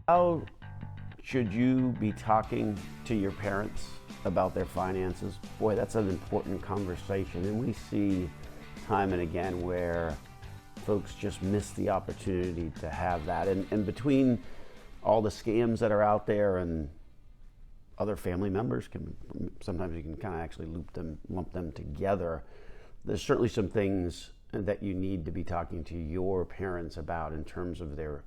How should you be talking to your parents about their finances? Boy, that's an important conversation. And we see time and again where folks just miss the opportunity to have that. And between all the scams that are out there and other family members, sometimes you can kind of actually lump them together. There's certainly some things that you need to be talking to your parents about in terms of their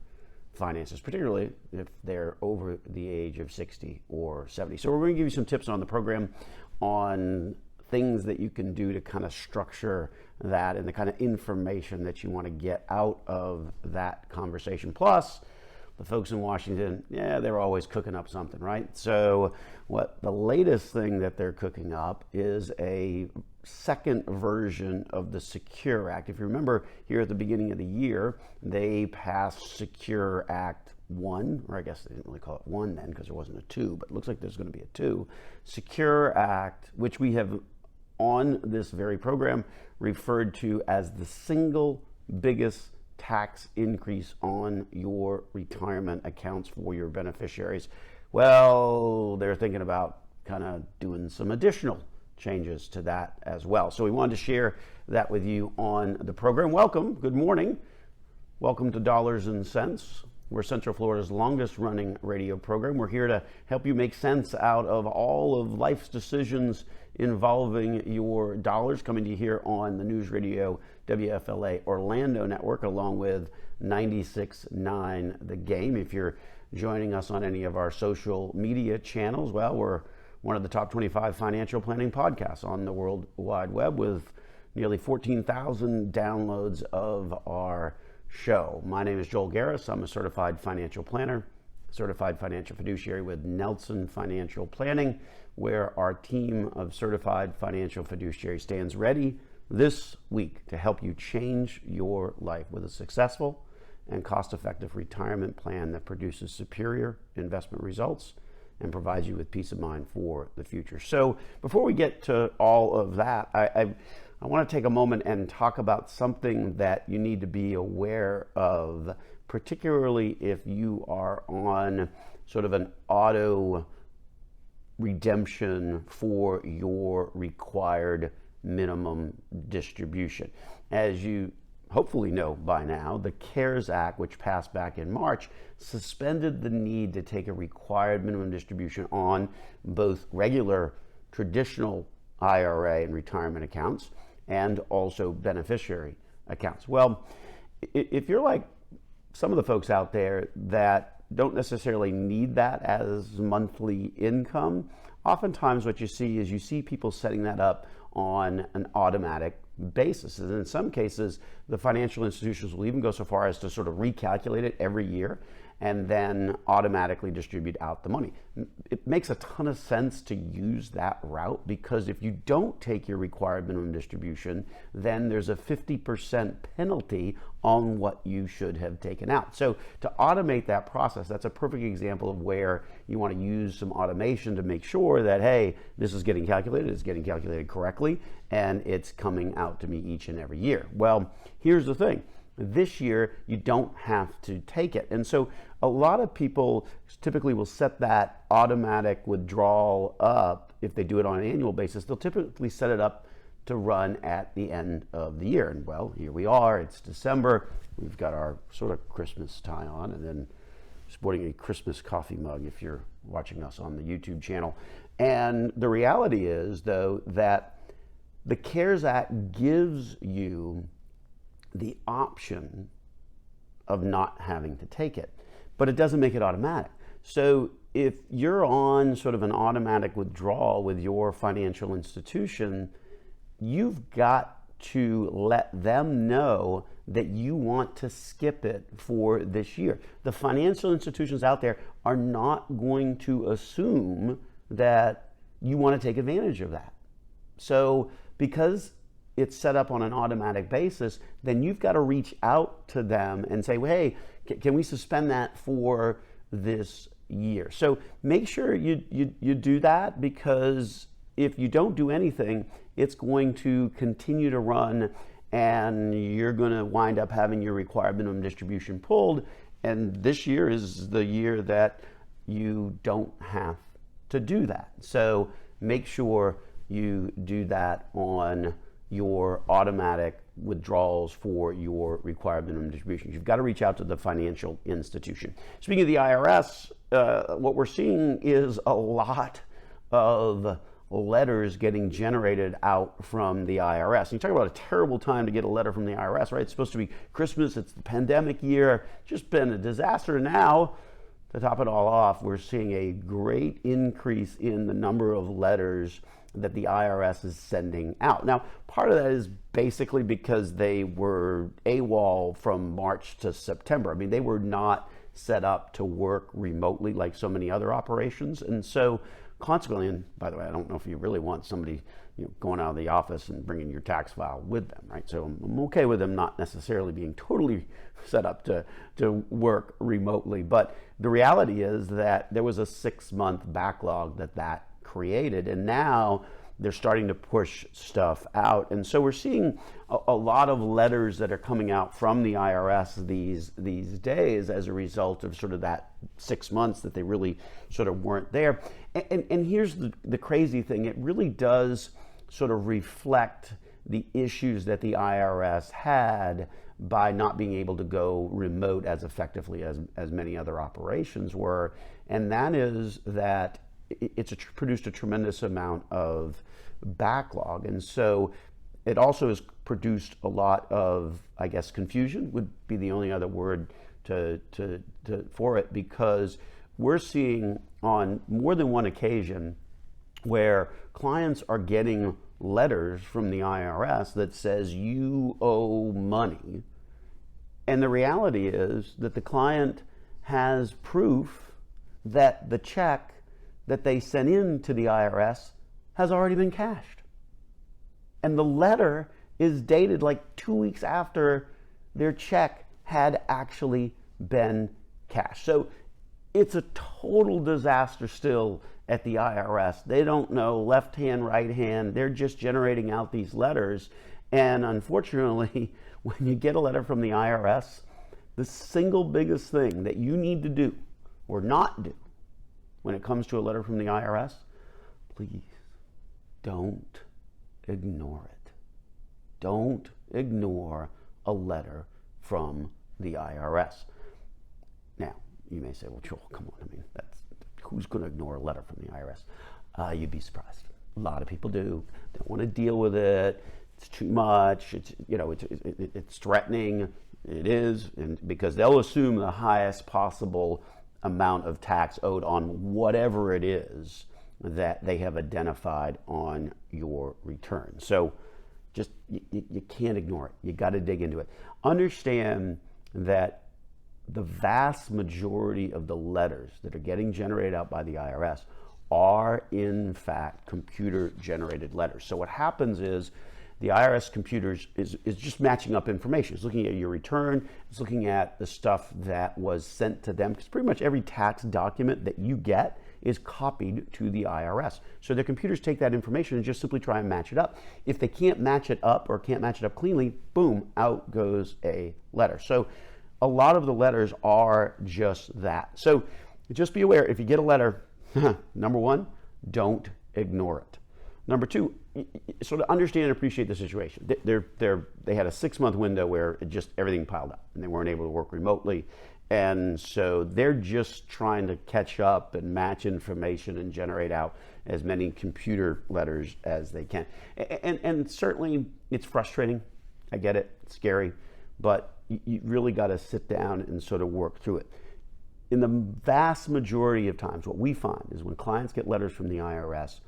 finances, particularly if they're over the age of 60 or 70. So we're going to give you some tips on the program on things that you can do to kind of structure that and the kind of information that you want to get out of that conversation. Plus, the folks in Washington, they're always cooking up something, right? So the latest thing that they're cooking up is a second version of the Secure Act. If you remember, here at the beginning of the year, they passed Secure Act 1, or I guess they didn't really call it 1 then because there wasn't a 2, but it looks like there's going to be a 2. Secure Act, which we have on this very program referred to as the single biggest tax increase on your retirement accounts for your beneficiaries. Well, they're thinking about kind of doing some additional changes to that as well. So we wanted to share that with you on the program. Welcome, good morning. Welcome to Dollars and Cents. We're Central Florida's longest running radio program. We're here to help you make sense out of all of life's decisions involving your dollars, coming to you here on the News Radio WFLA Orlando Network, along with 96.9 The Game. If you're joining us on any of our social media channels, well, we're one of the top 25 financial planning podcasts on the World Wide Web with nearly 14,000 downloads of our show. My name is Joel Garris. I'm a certified financial planner, certified financial fiduciary with Nelson Financial Planning, where our team of certified financial fiduciaries stands ready this week to help you change your life with a successful and cost-effective retirement plan that produces superior investment results and provides you with peace of mind for the future. So before we get to all of that, I want to take a moment and talk about something that you need to be aware of, particularly if you are on sort of an auto redemption for your required minimum distribution. As you hopefully know by now, the CARES Act, which passed back in March, suspended the need to take a required minimum distribution on both regular traditional IRA and retirement accounts and also beneficiary accounts. Well, if you're like some of the folks out there that don't necessarily need that as monthly income, oftentimes what you see people setting that up on an automatic basis. And in some cases, the financial institutions will even go so far as to sort of recalculate it every year and then automatically distribute out the money. It makes a ton of sense to use that route because if you don't take your required minimum distribution, then there's a 50% penalty on what you should have taken out. So to automate that process, that's a perfect example of where you want to use some automation to make sure that, hey, this is getting calculated, it's getting calculated correctly, and it's coming out to me each and every year. Well, here's the thing. This year, you don't have to take it. And so a lot of people typically will set that automatic withdrawal up. If they do it on an annual basis, they'll typically set it up to run at the end of the year. And well, here we are, it's December. We've got our sort of Christmas tie on and then sporting a Christmas coffee mug if you're watching us on the YouTube channel. And the reality is, though, that the CARES Act gives you the option of not having to take it, but it doesn't make it automatic. So if you're on sort of an automatic withdrawal with your financial institution, you've got to let them know that you want to skip it for this year. The financial institutions out there are not going to assume that you want to take advantage of that. So because it's set up on an automatic basis, then you've got to reach out to them and say, well, hey, can we suspend that for this year? So make sure you do that, because if you don't do anything, it's going to continue to run and you're going to wind up having your required minimum distribution pulled, And this year is the year that you don't have to do that. So make sure you do that on your automatic withdrawals for your required minimum distributions. You've got to reach out to the financial institution. Speaking of the IRS, what we're seeing is a lot of letters getting generated out from the IRS. And you talk about a terrible time to get a letter from the IRS, right? It's supposed to be Christmas, it's the pandemic year, just been a disaster. Now, to top it all off, we're seeing a great increase in the number of letters that the IRS is sending out. Now, part of that is basically because they were AWOL from March to September. I mean, they were not set up to work remotely like so many other operations. And so consequently, and by the way, I don't know if you really want somebody going out of the office and bringing your tax file with them, right? So I'm okay with them not necessarily being totally set up to work remotely. But the reality is that there was a 6-month backlog that created, and now they're starting to push stuff out. And so we're seeing a lot of letters that are coming out from the IRS these days as a result of sort of that 6 months that they really sort of weren't there. And here's the crazy thing, it really does sort of reflect the issues that the IRS had by not being able to go remote as effectively as many other operations were. And that is that it's produced a tremendous amount of backlog. And so it also has produced a lot of, I guess, confusion would be the only other word for it, because we're seeing on more than one occasion where clients are getting letters from the IRS that says you owe money. And the reality is that the client has proof that the check that they sent in to the IRS has already been cashed. And the letter is dated like 2 weeks after their check had actually been cashed. So it's a total disaster still at the IRS. They don't know left hand, right hand. They're just generating out these letters. And unfortunately, when you get a letter from the IRS, the single biggest thing that you need to do or not do when it comes to a letter from the IRS, please don't ignore it. Don't ignore a letter from the IRS. Now, you may say, well, Joel, come on. I mean, who's going to ignore a letter from the IRS? You'd be surprised. A lot of people do. They don't want to deal with it. It's too much. It's threatening. It is, and because they'll assume the highest possible amount of tax owed on whatever it is that they have identified on your return. So just you can't ignore it. You got to dig into it. Understand that the vast majority of the letters that are getting generated out by the IRS are in fact computer generated letters. So what happens is the IRS computers is just matching up information. It's looking at your return. It's looking at the stuff that was sent to them, because pretty much every tax document that you get is copied to the IRS. So the computers take that information and just simply try and match it up. If they can't match it up or can't match it up cleanly, boom, out goes a letter. So a lot of the letters are just that. So just be aware, if you get a letter, number one, don't ignore it. Number two, sort of understand and appreciate the situation. They had a 6-month window where everything piled up and they weren't able to work remotely. And so they're just trying to catch up and match information and generate out as many computer letters as they can. And certainly it's frustrating. I get it, it's scary, but you really got to sit down and sort of work through it. In the vast majority of times, what we find is when clients get letters from the IRS,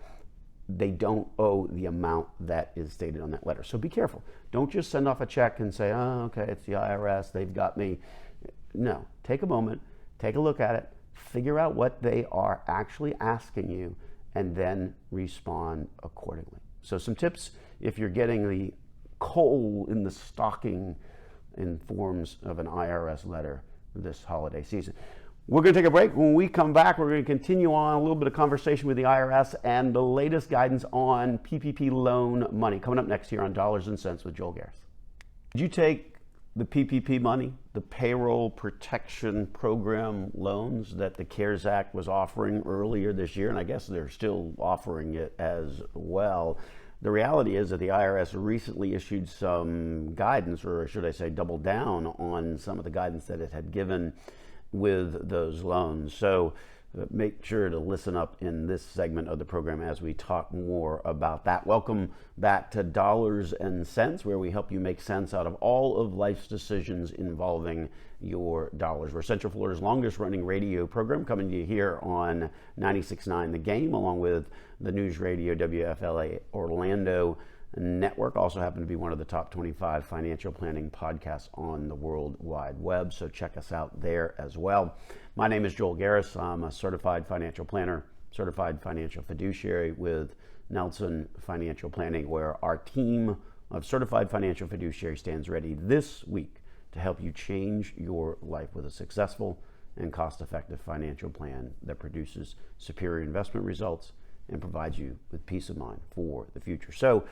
they don't owe the amount that is stated on that letter. So be careful. Don't just send off a check and say, oh, okay, it's the IRS, they've got me. No, take a moment, take a look at it, figure out what they are actually asking you, and then respond accordingly. So some tips if you're getting the coal in the stocking in forms of an IRS letter this holiday season. We're going to take a break. When we come back, we're going to continue on a little bit of conversation with the IRS and the latest guidance on PPP loan money. Coming up next here on Dollars and Cents with Joel Garris. Did you take the PPP money the payroll protection program loans that the CARES Act was offering earlier this year, and I guess they're still offering it as well. The reality is that the IRS recently issued some guidance, or should I say doubled down on some of the guidance that it had given with those loans. So make sure to listen up in this segment of the program as we talk more about that. Welcome back to Dollars and Cents, where we help you make sense out of all of life's decisions involving your dollars. We're Central Florida's longest running radio program, coming to you here on 96.9 The Game, along with the News Radio WFLA Orlando network. Also happen to be one of the top 25 financial planning podcasts on the World Wide Web, so check us out there as well. My name is Joel Garris. I'm a certified financial planner, certified financial fiduciary with Nelson Financial Planning, where our team of certified financial fiduciaries stands ready this week to help you change your life with a successful and cost-effective financial plan that produces superior investment results and provides you with peace of mind for the future. So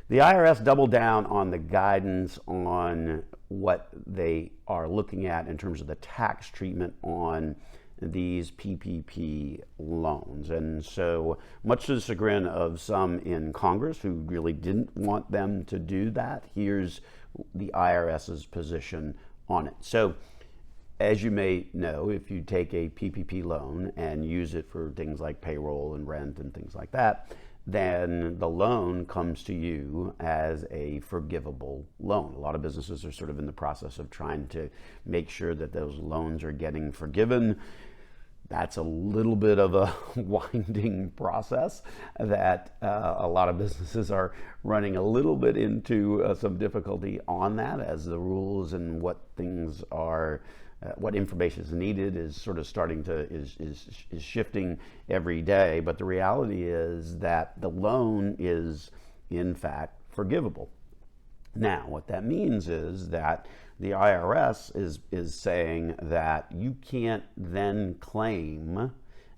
the IRS doubled down on the guidance on what they are looking at in terms of the tax treatment on these PPP loans. And so, much to the chagrin of some in Congress who really didn't want them to do that, here's the IRS's position on it. So, as you may know, if you take a PPP loan and use it for things like payroll and rent and things like that, then the loan comes to you as a forgivable loan. A lot of businesses are sort of in the process of trying to make sure that those loans are getting forgiven. That's a little bit of a winding process that a lot of businesses are running a little bit into some difficulty on that, as the rules and what things are what information is needed is sort of starting to is shifting every day. But the reality is that the loan is in fact forgivable. Now, what that means is that the IRS is saying that you can't then claim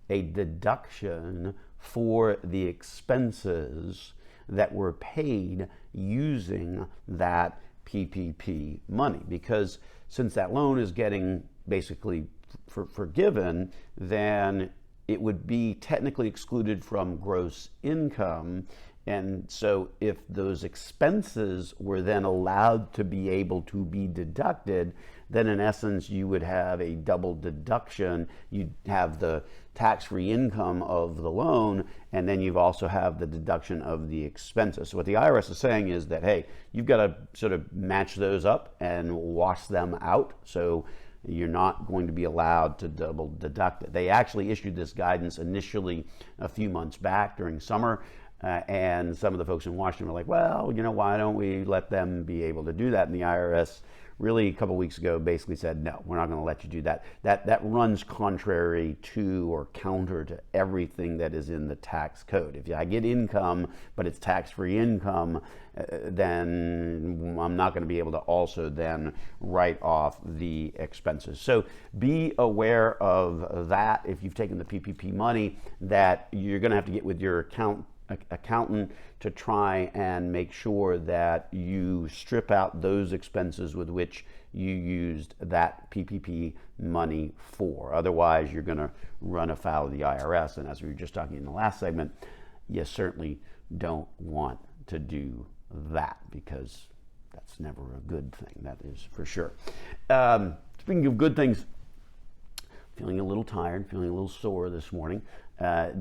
a deduction for the expenses that were paid using that PPP money, because since that loan is getting basically forgiven, then it would be technically excluded from gross income. And so if those expenses were then allowed to be able to be deducted, then in essence you would have a double deduction. You'd have the tax-free income of the loan, and then you've also have the deduction of the expenses. So what the IRS is saying is that, hey, you've got to sort of match those up and wash them out. So you're not going to be allowed to double deduct it. They actually issued this guidance initially a few months back during summer. And some of the folks in Washington were like, well, you know, why don't we let them be able to do that? And the IRS really a couple of weeks ago basically said, no, we're not going to let you do that. That runs contrary to or counter to everything that is in the tax code. If I get income, but it's tax-free income, then I'm not going to be able to also then write off the expenses. So be aware of that. If you've taken the PPP money, that you're going to have to get with your accountant to try and make sure that you strip out those expenses with which you used that PPP money for. Otherwise, you're going to run afoul of the IRS. And as we were just talking in the last segment, you certainly don't want to do that, because that's never a good thing. That is for sure. Speaking of good things, feeling a little tired, feeling a little sore this morning.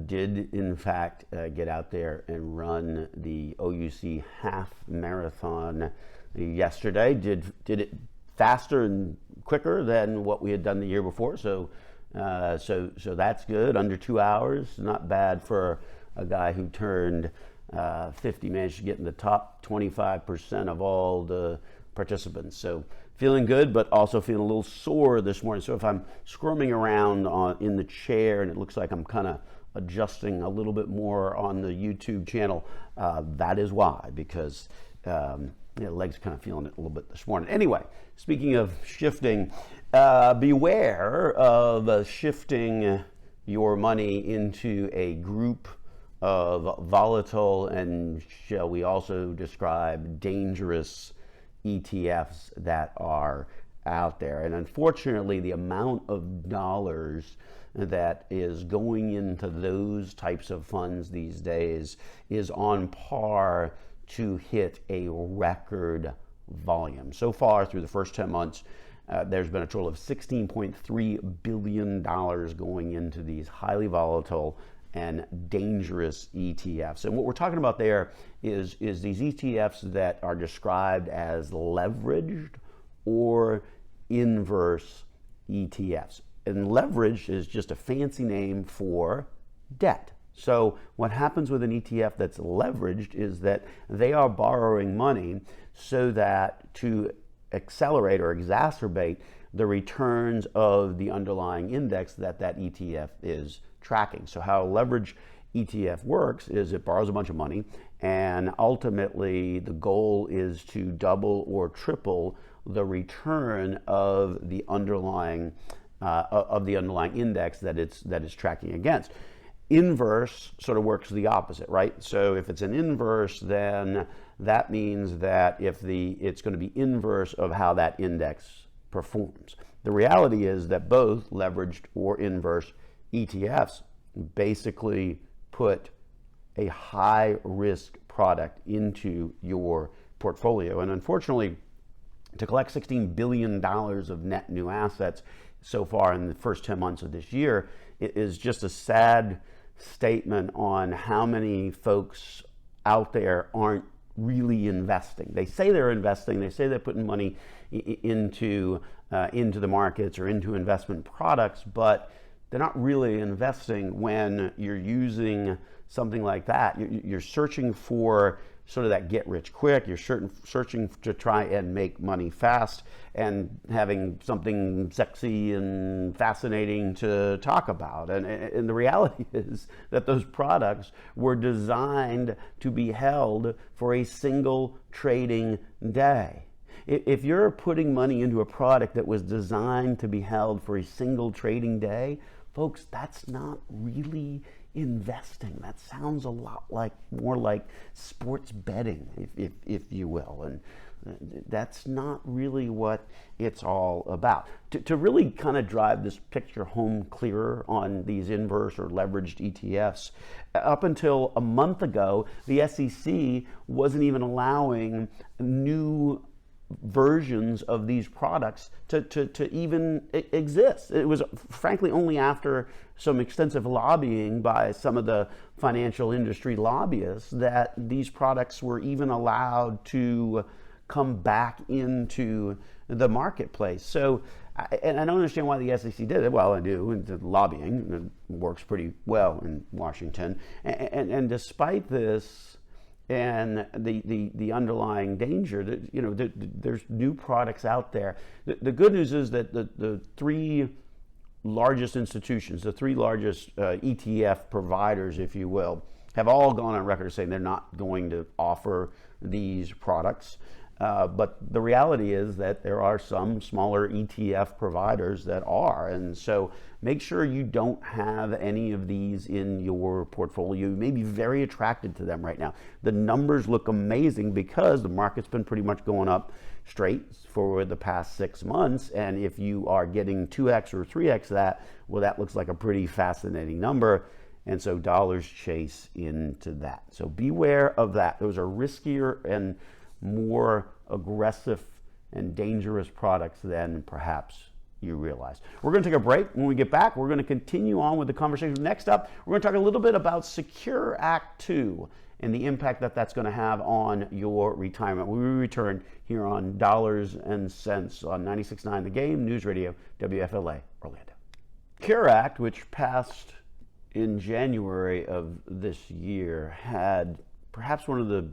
Did in fact get out there and run the OUC half marathon yesterday. Did it faster and quicker than what we had done the year before. So that's good. Under 2 hours, not bad for a guy who turned 50, managed to get in the top 25% of all the participants. So feeling good, but also feeling a little sore this morning. So if I'm squirming around in the chair and it looks like I'm kind of adjusting a little bit more on the YouTube channel, that is why, because legs kind of feeling it a little bit this morning. Anyway, speaking of shifting, beware of shifting your money into a group of volatile and, shall we also describe, dangerous ETFs that are out there. And unfortunately, the amount of dollars that is going into those types of funds these days is on par to hit a record volume. So far, through the first 10 months, there's been a total of $16.3 billion going into these highly volatile and dangerous ETFs. And what we're talking about there is these ETFs that are described as leveraged or inverse ETFs. And leverage is just a fancy name for debt. So what happens with an ETF that's leveraged is that they are borrowing money so that to accelerate or exacerbate the returns of the underlying index that ETF is tracking. So how a leverage ETF works is it borrows a bunch of money, and ultimately the goal is to double or triple the return of the underlying index that it's tracking against. Inverse sort of works the opposite, right? So if it's an inverse, then that means that it's going to be inverse of how that index performs. The reality is that both leveraged or inverse ETFs basically put a high risk product into your portfolio. And unfortunately, to collect $16 billion of net new assets so far in the first 10 months of this year, it is just a sad statement on how many folks out there aren't really investing. They say they're investing, they say they're putting money into the markets or into investment products, but they're not really investing when you're using something like that. You're searching for sort of that get rich quick. You're searching to try and make money fast and having something sexy and fascinating to talk about. And the reality is that those products were designed to be held for a single trading day. If you're putting money into a product that was designed to be held for a single trading day, folks, that's not really investing. That sounds a lot more like sports betting, if you will. And that's not really what it's all about. To really kind of drive this picture home clearer on these inverse or leveraged ETFs, up until a month ago, the SEC wasn't even allowing new versions of these products to even exist. It was frankly only after some extensive lobbying by some of the financial industry lobbyists that these products were even allowed to come back into the marketplace. So, and I don't understand why the SEC did it. Well, I do. And the lobbying works pretty well in Washington. And despite this, and the underlying danger that there's new products out there. The good news is that the three largest institutions, the three largest ETF providers, if you will, have all gone on record saying they're not going to offer these products. But the reality is that there are some smaller ETF providers that are. And so make sure you don't have any of these in your portfolio. You may be very attracted to them right now. The numbers look amazing because the market's been pretty much going up straight for the past 6 months. And if you are getting 2x or 3x that, well, that looks like a pretty fascinating number. And so dollars chase into that. So beware of that. Those are riskier and more aggressive and dangerous products than perhaps you realize. We're going to take a break. When we get back, we're going to continue on with the conversation. Next up, we're going to talk a little bit about Secure Act 2 and the impact that that's going to have on your retirement. We return here on Dollars and Cents on 96.9 The Game, News Radio, WFLA, Orlando. Secure Act, which passed in January of this year, had perhaps one of the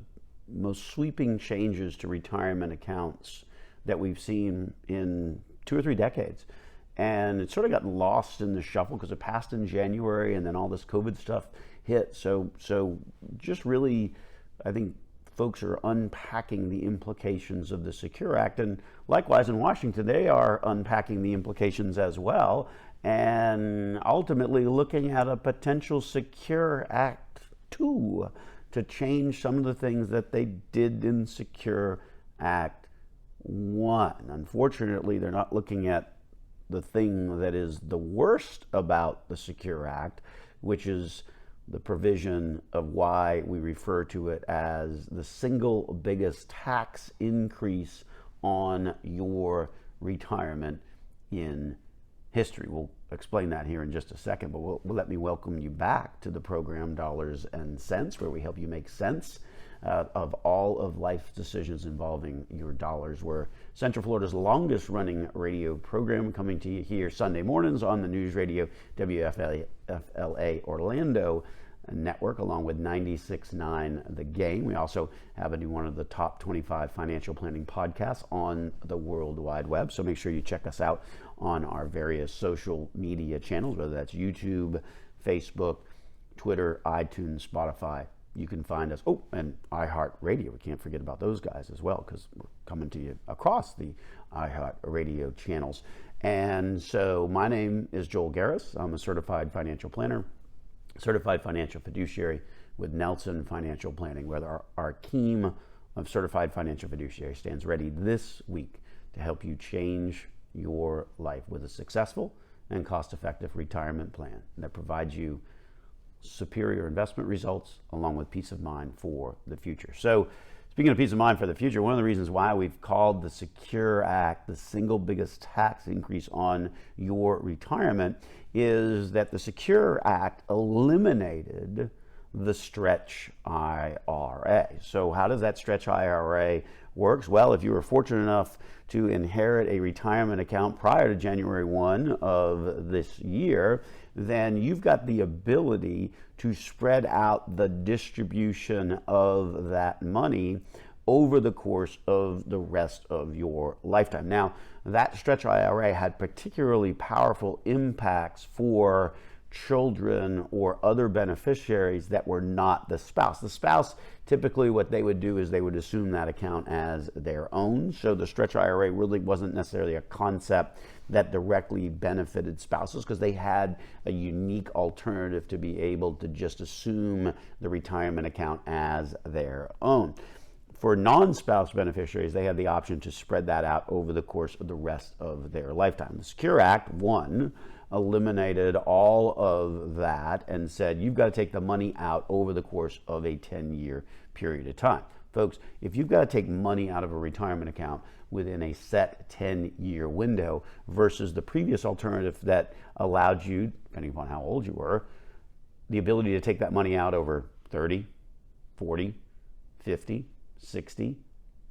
most sweeping changes to retirement accounts that we've seen in 2 or 3 decades. And it sort of got lost in the shuffle because it passed in January and then all this COVID stuff hit. So just really, I think folks are unpacking the implications of the Secure Act. And likewise in Washington, they are unpacking the implications as well and ultimately looking at a potential Secure Act 2 to change some of the things that they did in Secure Act one. Unfortunately, they're not looking at the thing that is the worst about the Secure Act, which is the provision of why we refer to it as the single biggest tax increase on your retirement in history. We'll explain that here in just a second, but let me welcome you back to the program Dollars and Cents, where we help you make sense of all of life's decisions involving your dollars. We're Central Florida's longest running radio program, coming to you here Sunday mornings on the News Radio WFLA Orlando network, along with 96.9 The Game. We also happen to be one of the top 25 financial planning podcasts on the World Wide Web, so make sure you check us out on our various social media channels, whether that's YouTube, Facebook, Twitter, iTunes, Spotify. You can find us, and iHeartRadio. We can't forget about those guys as well, because we're coming to you across the iHeartRadio channels. And so my name is Joel Garris. I'm a certified financial planner, certified financial fiduciary with Nelson Financial Planning, where our team of certified financial fiduciary stands ready this week to help you change your life with a successful and cost-effective retirement plan that provides you superior investment results along with peace of mind for the future. So speaking of peace of mind for the future, one of the reasons why we've called the Secure Act the single biggest tax increase on your retirement is that the Secure Act eliminated the stretch IRA. So how does that stretch IRA work? Well, if you were fortunate enough to inherit a retirement account prior to January 1 of this year, then you've got the ability to spread out the distribution of that money over the course of the rest of your lifetime. Now, that stretch IRA had particularly powerful impacts for children or other beneficiaries that were not the spouse. The spouse, typically what they would do is they would assume that account as their own. So the stretch IRA really wasn't necessarily a concept that directly benefited spouses, because they had a unique alternative to be able to just assume the retirement account as their own. For non-spouse beneficiaries, they had the option to spread that out over the course of the rest of their lifetime. The Secure Act, one, eliminated all of that and said you've got to take the money out over the course of a 10-year period of time. Folks, if you've got to take money out of a retirement account within a set 10-year window versus the previous alternative that allowed you, depending upon how old you were, the ability to take that money out over 30, 40, 50, 60,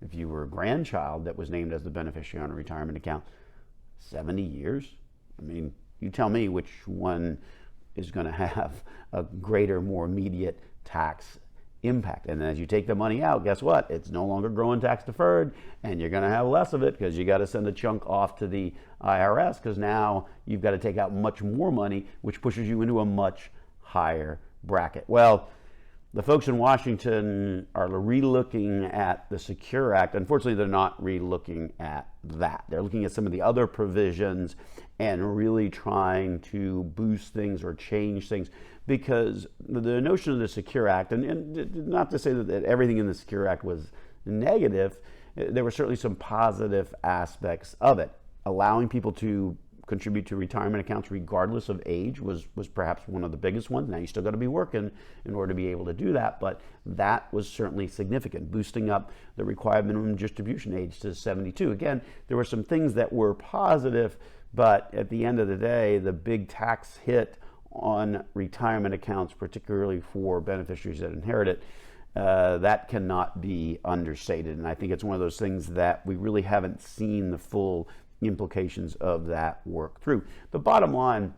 if you were a grandchild that was named as the beneficiary on a retirement account, 70 years. I mean, you tell me which one is going to have a greater, more immediate tax impact. And as you take the money out, guess what? It's no longer growing tax deferred, and you're going to have less of it because you got to send a chunk off to the IRS, because now you've got to take out much more money, which pushes you into a much higher bracket. Well, the folks in Washington are relooking at the Secure Act. Unfortunately, they're not relooking at that. They're looking at some of the other provisions and really trying to boost things or change things, because the notion of the Secure Act, and not to say that everything in the Secure Act was negative, there were certainly some positive aspects of it. Allowing people to contribute to retirement accounts regardless of age was perhaps one of the biggest ones. Now, you still got to be working in order to be able to do that, but that was certainly significant. Boosting up the required minimum distribution age to 72. Again, there were some things that were positive, but at the end of the day, the big tax hit on retirement accounts, particularly for beneficiaries that inherit it, that cannot be understated. And I think it's one of those things that we really haven't seen the full implications of that work through. The bottom line,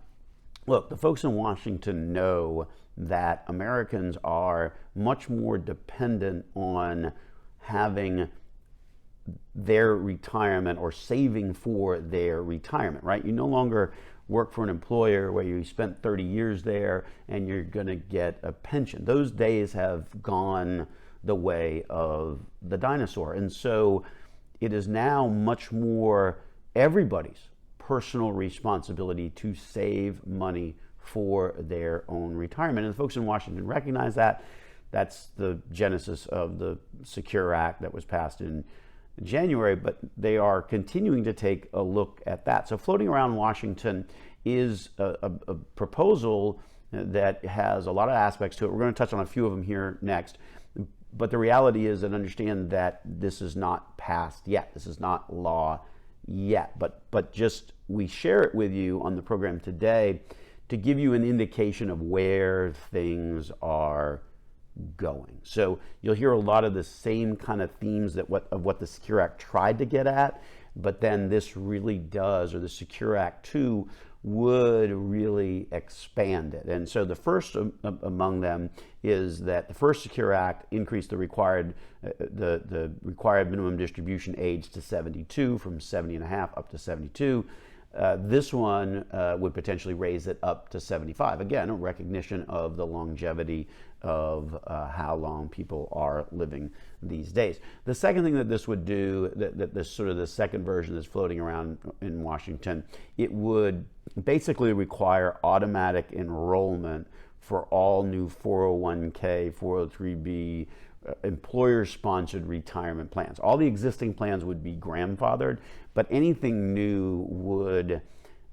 look, the folks in Washington know that Americans are much more dependent on having their retirement or saving for their retirement, right? You no longer work for an employer where you spent 30 years there and you're going to get a pension. Those days have gone the way of the dinosaur. And so it is now much more everybody's personal responsibility to save money for their own retirement. And the folks in Washington recognize that. That's the genesis of the Secure Act that was passed in January, but they are continuing to take a look at that. So floating around Washington is a proposal that has a lot of aspects to it. We're going to touch on a few of them here next. But the reality is, and understand that this is not passed yet. This is not law yet. But just we share it with you on the program today to give you an indication of where things are going. So you'll hear a lot of the same kind of themes that what the Secure Act tried to get at, but then this really does, or the Secure Act 2 would really expand it. And so the first among them is that the first Secure Act increased the required minimum distribution age to 72 from 70 and a half up to 72. This one would potentially raise it up to 75. Again, a recognition of the longevity of how long people are living these days. The second thing that this would do, that this sort of the second version that's floating around in Washington, it would basically require automatic enrollment for all new 401k, 403b, employer-sponsored retirement plans. All the existing plans would be grandfathered, but anything new would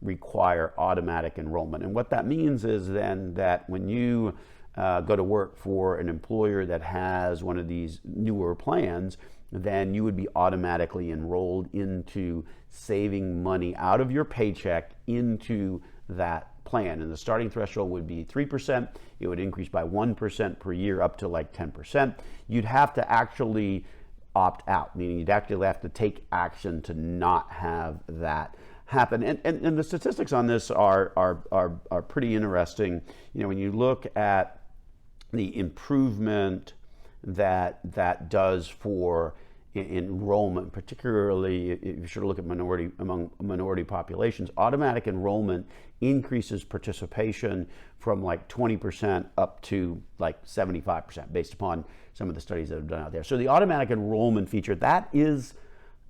require automatic enrollment. And what that means is then that when you go to work for an employer that has one of these newer plans, then you would be automatically enrolled into saving money out of your paycheck into that plan. And the starting threshold would be 3%. It would increase by 1% per year up to like 10%. You'd have to actually opt out, meaning you'd actually have to take action to not have that happen. And the statistics on this are pretty interesting. You know, when you look at the improvement that does for enrollment, particularly if you should look at among minority populations, automatic enrollment increases participation from like 20% up to like 75% based upon some of the studies that have done out there. So the automatic enrollment feature, that is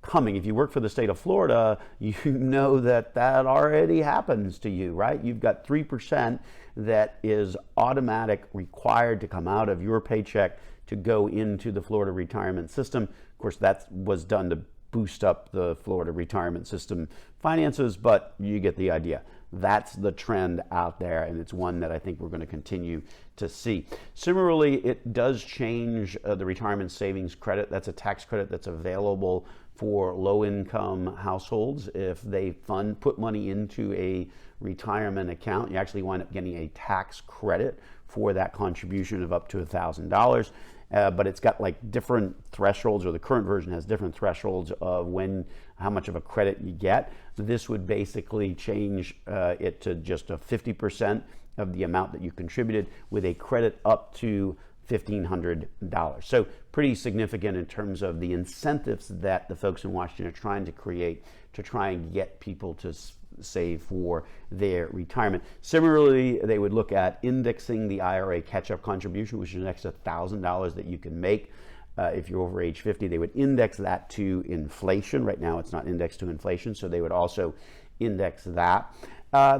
coming. If you work for the state of Florida, you know that already happens to you, right? You've got 3% that is automatic, required to come out of your paycheck to go into the Florida retirement system. Of course, that was done to boost up the Florida retirement system finances, but you get the idea. That's the trend out there, and it's one that I think we're going to continue to see. Similarly, it does change the retirement savings credit. That's a tax credit that's available for low-income households. If they put money into a retirement account, you actually wind up getting a tax credit for that contribution of up to $1,000. But it's got like different thresholds, or the current version has different thresholds of how much of a credit you get. This would basically change it to just a 50% of the amount that you contributed, with a credit up to $1,500. So pretty significant in terms of the incentives that the folks in Washington are trying to create to try and get people to save for their retirement. Similarly, they would look at indexing the IRA catch-up contribution, which is an extra $1,000 that you can make if you're over age 50. They would index that to inflation. Right now it's not indexed to inflation, so they would also index that.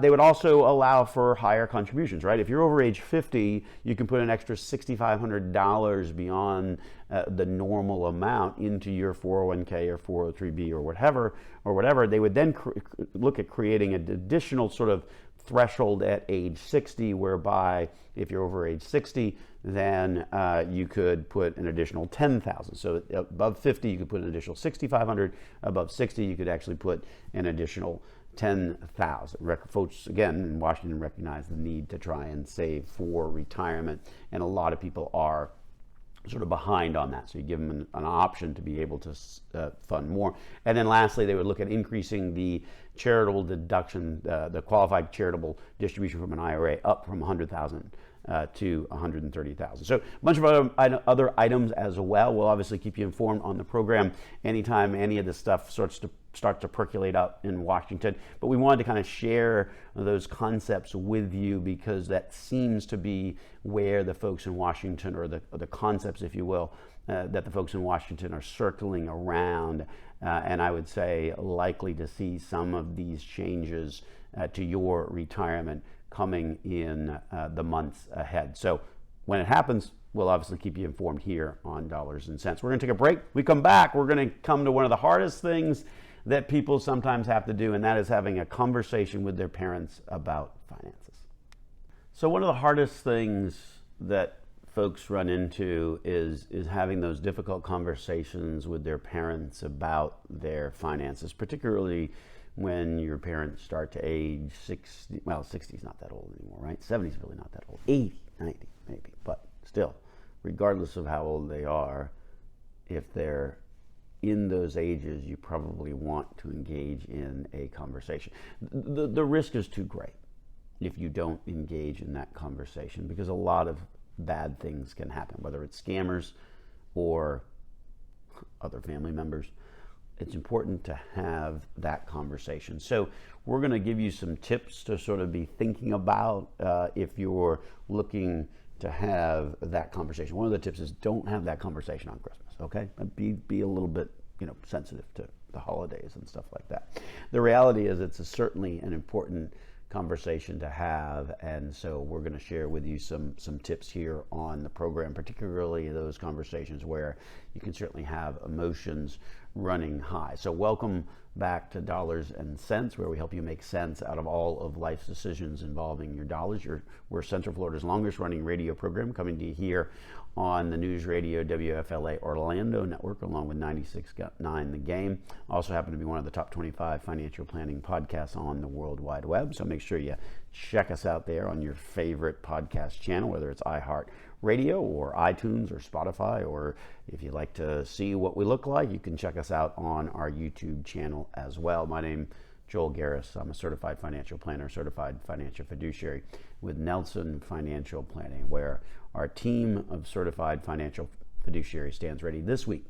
They would also allow for higher contributions, right? If you're over age 50, you can put an extra $6,500 beyond the normal amount into your 401k or 403b or whatever. They would then look at creating an additional sort of threshold at age 60, whereby if you're over age 60, then you could put an additional $10,000. So above 50, you could put an additional $6,500. Above 60, you could actually put an additional $10,000. Folks, again, in Washington recognize the need to try and save for retirement, and a lot of people are sort of behind on that. So you give them an option to be able to fund more. And then lastly, they would look at increasing the charitable deduction, the qualified charitable distribution from an IRA up from $100,000 to $130,000. So a bunch of other items as well. We'll obviously keep you informed on the program anytime any of this stuff starts to percolate up in Washington. But we wanted to kind of share those concepts with you because that seems to be where the folks in Washington, or the concepts, if you will, that the folks in Washington are circling around. And I would say likely to see some of these changes to your retirement coming in the months ahead. So when it happens, we'll obviously keep you informed here on Dollars and Cents. We're going to take a break. We come back, we're going to come to one of the hardest things that people sometimes have to do, and that is having a conversation with their parents about finances. So one of the hardest things that folks run into is having those difficult conversations with their parents about their finances, particularly when your parents start to age 60. Well, 60 is not that old anymore, right? 70 is really not that old. 80, 90 maybe, but still, regardless of how old they are, if they're in those ages, you probably want to engage in a conversation. The risk is too great if you don't engage in that conversation, because a lot of bad things can happen, whether it's scammers or other family members. It's important to have that conversation. So we're going to give you some tips to sort of be thinking about if you're looking to have that conversation. One of the tips is don't have that conversation on Christmas, okay? Be a little bit, sensitive to the holidays and stuff like that. The reality is it's certainly an important conversation to have, and so we're going to share with you some tips here on the program, particularly those conversations where you can certainly have emotions running high. So welcome back to Dollars and Cents, where we help you make sense out of all of life's decisions involving your dollars. We're Central Florida's longest running radio program, coming to you here on the News Radio WFLA Orlando network, along with 96.9 The Game. Also happen to be one of the top 25 financial planning podcasts on the World Wide Web. So make sure you check us out there on your favorite podcast channel, whether it's iHeartRadio or iTunes or Spotify, or if you'd like to see what we look like, you can check us out on our YouTube channel as well. My name Joel Garris. I'm a certified financial planner, certified financial fiduciary with Nelson Financial Planning, where our team of certified financial fiduciaries stands ready this week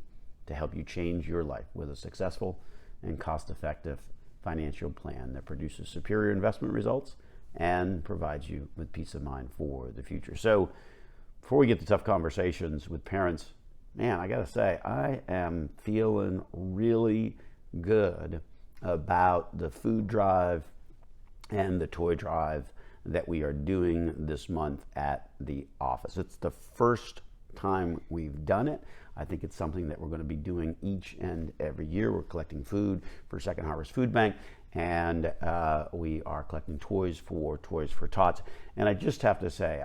to help you change your life with a successful and cost-effective financial plan that produces superior investment results and provides you with peace of mind for the future. So before we get to tough conversations with parents, man, I gotta say, I am feeling really good about the food drive and the toy drive that we are doing this month at the office. It's the first time we've done it. I think it's something that we're going to be doing each and every year. We're collecting food for Second Harvest Food Bank, and we are collecting toys for Tots. And I just have to say,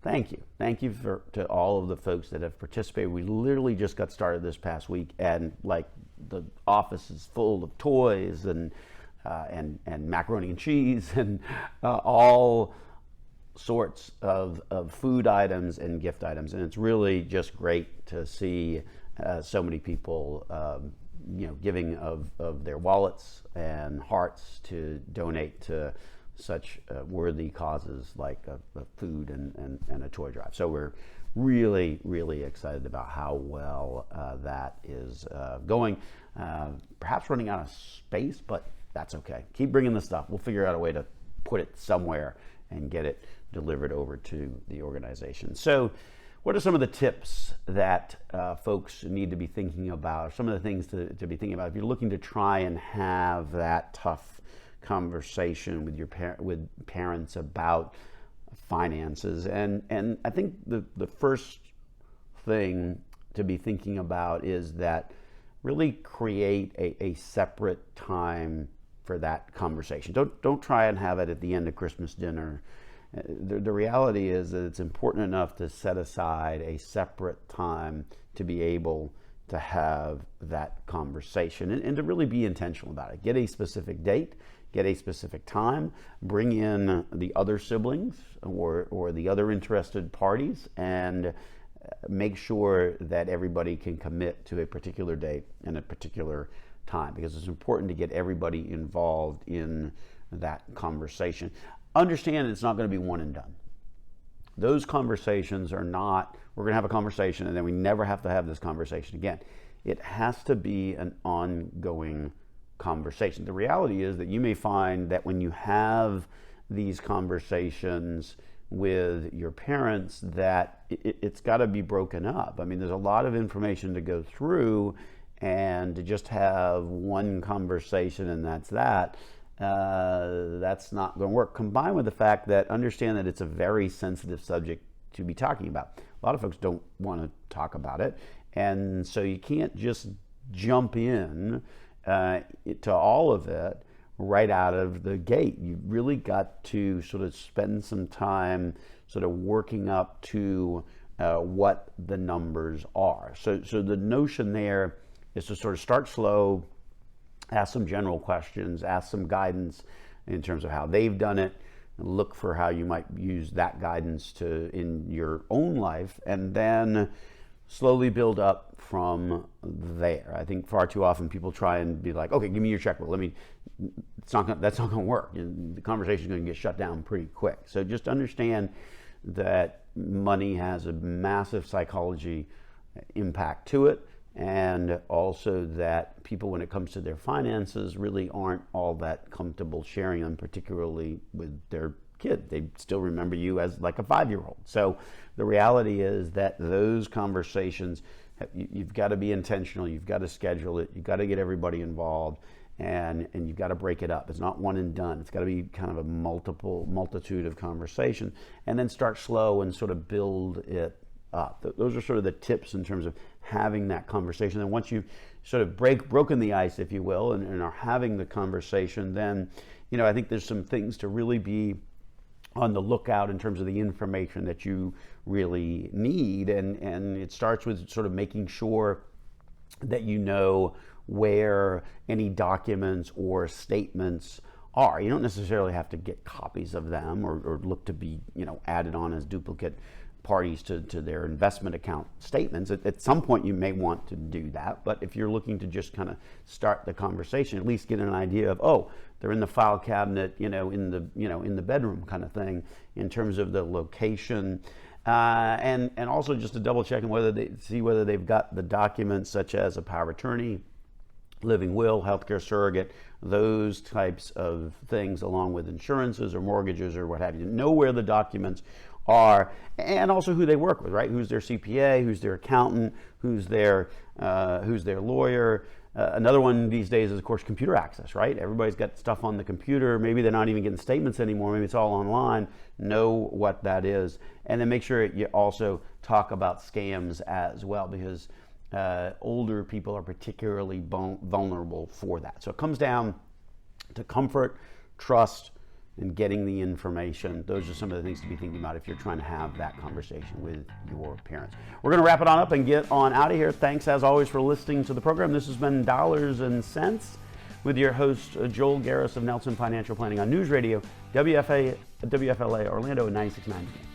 thank you. Thank you to all of the folks that have participated. We literally just got started this past week, and the office is full of toys and macaroni and cheese and all sorts of food items and gift items. And it's really just great to see so many people giving of their wallets and hearts to donate to such worthy causes like food and a toy drive. So we're really, really excited about how well that is going. Perhaps running out of space, but that's okay. Keep bringing the stuff. We'll figure out a way to put it somewhere and get it delivered over to the organization. So what are some of the tips that folks need to be thinking about? Some of the things to be thinking about if you're looking to try and have that tough conversation with your parents about finances. And I think the first thing to be thinking about is that really create a separate time for that conversation. Don't try and have it at the end of Christmas dinner. The reality is that it's important enough to set aside a separate time to be able to have that conversation and to really be intentional about it. Get a specific date, get a specific time, bring in the other siblings or the other interested parties, and make sure that everybody can commit to a particular date and a particular time, because it's important to get everybody involved in that conversation. Understand it's not going to be one and done. Those conversations are not, we're going to have a conversation and then we never have to have this conversation again. It has to be an ongoing conversation. The reality is that you may find that when you have these conversations with your parents that it's got to be broken up. I mean, there's a lot of information to go through, and to just have one conversation and that's not going to work. Combined with the fact that understand that it's a very sensitive subject to be talking about. A lot of folks don't want to talk about it, and so you can't just jump in to all of it right out of the gate. You really got to sort of spend some time sort of working up to what the numbers are. So the notion there is to sort of start slow, ask some general questions, ask some guidance in terms of how they've done it, and look for how you might use that guidance in your own life, and then slowly build up from there. I think far too often people try and be like, okay, give me your checkbook. That's not going to work. The conversation is going to get shut down pretty quick. So just understand that money has a massive psychology impact to it, and also that people, when it comes to their finances, really aren't all that comfortable sharing them, particularly with their kid. They still remember you as like a 5-year-old. So the reality is that those conversations, you've got to be intentional, you've got to schedule it, you've got to get everybody involved, and you've got to break it up. It's not one and done. It's got to be kind of a multitude of conversation, and then start slow and sort of build it up. Those are sort of the tips in terms of having that conversation. And once you've sort of broken the ice, if you will, and are having the conversation, then, I think there's some things to really be on the lookout in terms of the information that you really need. And it starts with sort of making sure that you know where any documents or statements are. You don't necessarily have to get copies of them or look to be, added on as duplicate parties to their investment account statements. At some point you may want to do that, but if you're looking to just kind of start the conversation, at least get an idea of, oh, they're in the file cabinet, in the bedroom kind of thing, in terms of the location, and also just to double check whether they've got the documents such as a power of attorney, living will, healthcare surrogate, those types of things, along with insurances or mortgages or what have you. Know where the documents are, and also who they work with, right? Who's their CPA, who's their accountant, who's their lawyer. Another one these days is, of course, computer access, right? Everybody's got stuff on the computer. Maybe they're not even getting statements anymore. Maybe it's all online. Know what that is. And then make sure you also talk about scams as well, because older people are particularly vulnerable for that. So it comes down to comfort, trust, and getting the information. Those are some of the things to be thinking about if you're trying to have that conversation with your parents. We're going to wrap it on up and get on out of here. Thanks, as always, for listening to the program. This has been Dollars and Cents with your host, Joel Garris of Nelson Financial Planning on News Radio, WFLA Orlando at 96.9.